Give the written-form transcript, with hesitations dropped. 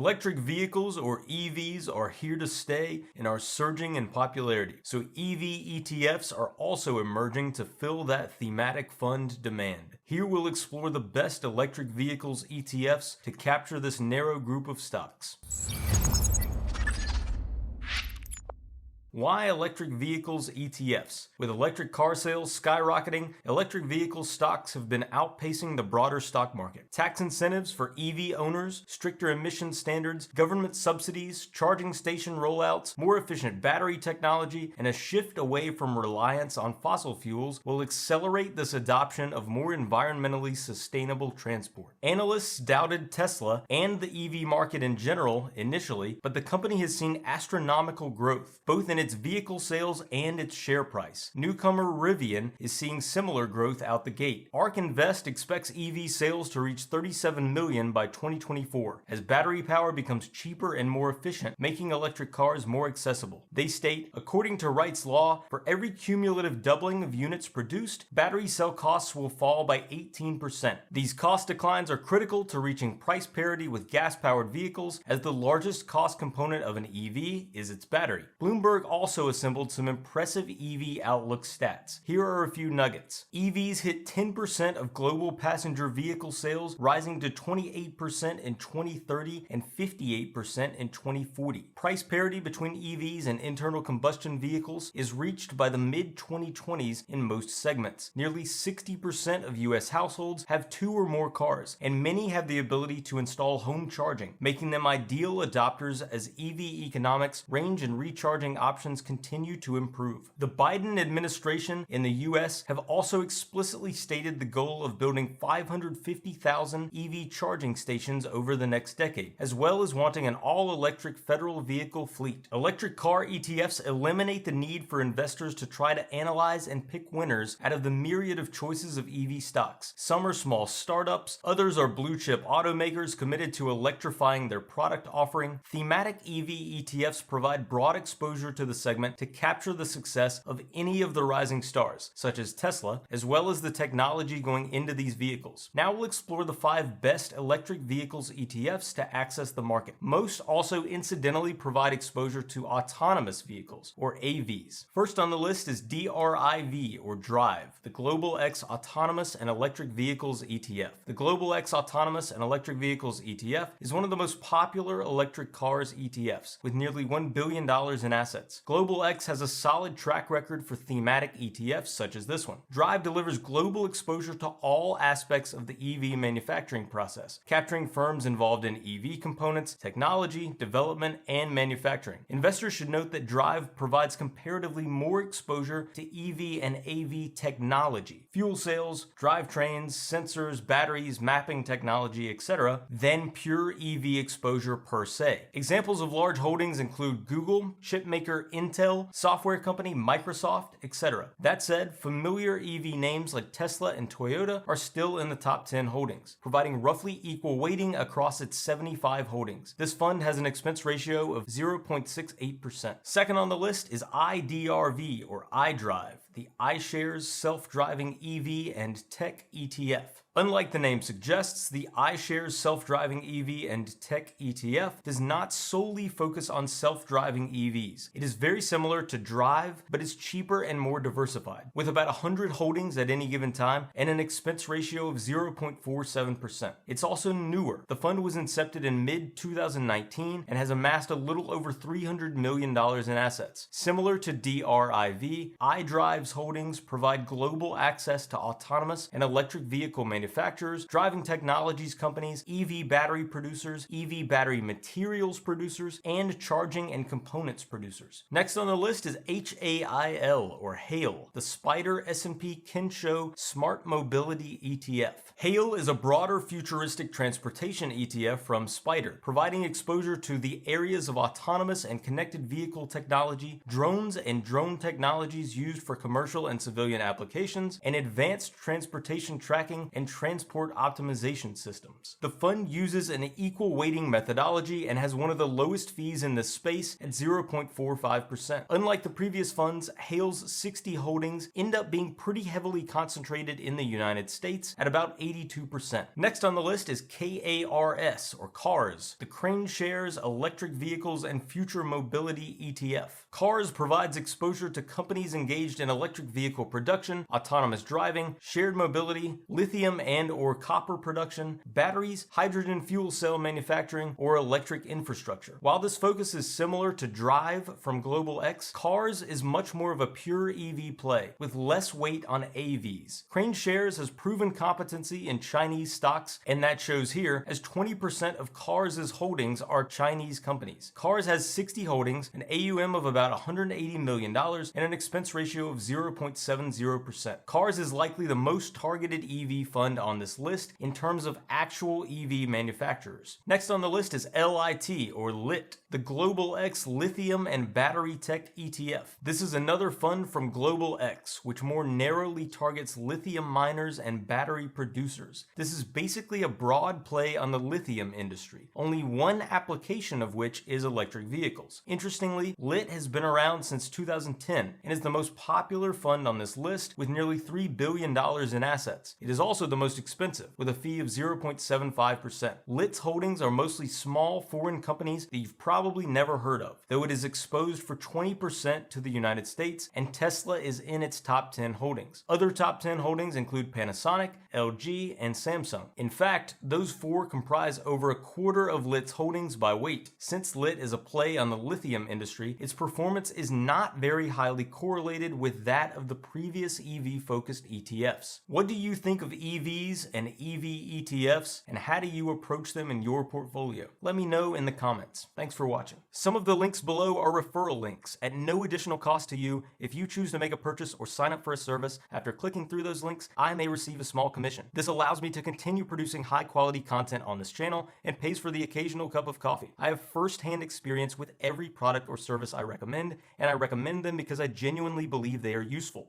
Electric vehicles, or EVs, are here to stay and are surging in popularity, so EV ETFs are also emerging to fill that thematic fund demand. Here we'll explore the best electric vehicles ETFs to capture this narrow group of stocks. Why electric vehicles ETFs? With electric car sales skyrocketing, electric vehicle stocks have been outpacing the broader stock market. Tax incentives for EV owners, stricter emission standards, government subsidies, charging station rollouts, more efficient battery technology, and a shift away from reliance on fossil fuels will accelerate this adoption of more environmentally sustainable transport. Analysts doubted Tesla and the EV market in general initially, but the company has seen astronomical growth, both in its vehicle sales and its share price. Newcomer Rivian is seeing similar growth out the gate. ARK Invest expects EV sales to reach 37 million by 2024 as battery power becomes cheaper and more efficient, making electric cars more accessible. They state, according to Wright's law, for every cumulative doubling of units produced, battery cell costs will fall by 18%. These cost declines are critical to reaching price parity with gas-powered vehicles, as the largest cost component of an EV is its battery. Bloomberg also assembled some impressive EV outlook stats. Here are a few nuggets. EVs hit 10% of global passenger vehicle sales, rising to 28% in 2030 and 58% in 2040. Price parity between EVs and internal combustion vehicles is reached by the mid-2020s in most segments. Nearly 60% of US households have 2 or more cars, and many have the ability to install home charging, making them ideal adopters as EV economics, range and recharging options continue to improve. The Biden administration in the US have also explicitly stated the goal of building 550,000 EV charging stations over the next decade, as well as wanting an all-electric federal vehicle fleet. Electric car ETFs eliminate the need for investors to try to analyze and pick winners out of the myriad of choices of EV stocks. Some are small startups, others are blue-chip automakers committed to electrifying their product offering. Thematic EV ETFs provide broad exposure to the segment to capture the success of any of the rising stars, such as Tesla, as well as the technology going into these vehicles. Now we'll explore the 5 best electric vehicles ETFs to access the market. Most also incidentally provide exposure to autonomous vehicles, or AVs. First on the list is DRIV, or DRIV, the Global X Autonomous and Electric Vehicles ETF. The Global X Autonomous and Electric Vehicles ETF is one of the most popular electric cars ETFs, with nearly $1 billion in assets. Global X has a solid track record for thematic ETFs such as this one. DRIV delivers global exposure to all aspects of the EV manufacturing process, capturing firms involved in EV components, technology, development, and manufacturing. Investors should note that DRIV provides comparatively more exposure to EV and AV technology, fuel cells, drivetrains, sensors, batteries, mapping technology, etc., than pure EV exposure per se. Examples of large holdings include Google, chipmaker Intel, software company Microsoft, etc. That said, familiar EV names like Tesla and Toyota are still in the top 10 holdings, providing roughly equal weighting across its 75 holdings. This fund has an expense ratio of 0.68%. Second on the list is IDRV, or iDrive, the iShares self-driving EV and tech ETF. Unlike the name suggests, the iShares self-driving EV and tech ETF does not solely focus on self-driving EVs. It is very similar to DRIV, but is cheaper and more diversified, with about 100 holdings at any given time and an expense ratio of 0.47%. It's also newer. The fund was incepted in mid-2019 and has amassed a little over $300 million in assets. Similar to DRIV, iDrive's holdings provide global access to autonomous and electric vehicle manufacturers, driving technologies companies, EV battery producers, EV battery materials producers, and charging and components producers. Next on the list is HAIL, or HAIL, the Spider S&P Kensho Smart Mobility ETF. HAIL is a broader futuristic transportation ETF from Spider, providing exposure to the areas of autonomous and connected vehicle technology, drones, and drone technologies used for commercial commercial and civilian applications, and advanced transportation tracking and transport optimization systems. The fund uses an equal weighting methodology and has one of the lowest fees in this space at 0.45%. Unlike the previous funds, Hale's 60 holdings end up being pretty heavily concentrated in the United States at about 82%. Next on the list is KARS, or CARS, the Crane Shares Electric Vehicles and Future Mobility ETF. CARS provides exposure to companies engaged in electric vehicle production, autonomous driving, shared mobility, lithium and/or copper production, batteries, hydrogen fuel cell manufacturing, or electric infrastructure. While this focus is similar to DRIV from Global X, CARS is much more of a pure EV play, with less weight on AVs. Crane Shares has proven competency in Chinese stocks, and that shows here, as 20% of CARS' holdings are Chinese companies. CARS has 60 holdings, an AUM of about $180 million, and an expense ratio of 0.70%. CARS is likely the most targeted EV fund on this list in terms of actual EV manufacturers. Next on the list is LIT, or LIT, the Global X Lithium and Battery Tech ETF. This is another fund from Global X, which more narrowly targets lithium miners and battery producers. This is basically a broad play on the lithium industry, only one application of which is electric vehicles. Interestingly, LIT has been around since 2010 and is the most popular fund on this list with nearly $3 billion in assets. It is also the most expensive, with a fee of 0.75%. LIT's holdings are mostly small foreign companies that you've probably never heard of, though it is exposed for 20% to the United States, and Tesla is in its top 10 holdings. Other top 10 holdings include Panasonic, LG, and Samsung. In fact, those four comprise over a quarter of LIT's holdings by weight. Since LIT is a play on the lithium industry, its performance is not very highly correlated with that of the previous EV-focused ETFs. What do you think of EVs and EV ETFs, and how do you approach them in your portfolio? Let me know in the comments. Thanks for watching. Some of the links below are referral links at no additional cost to you. If you choose to make a purchase or sign up for a service, after clicking through those links, I may receive a small commission. This allows me to continue producing high-quality content on this channel and pays for the occasional cup of coffee. I have first-hand experience with every product or service I recommend, and I recommend them because I genuinely believe they are useful.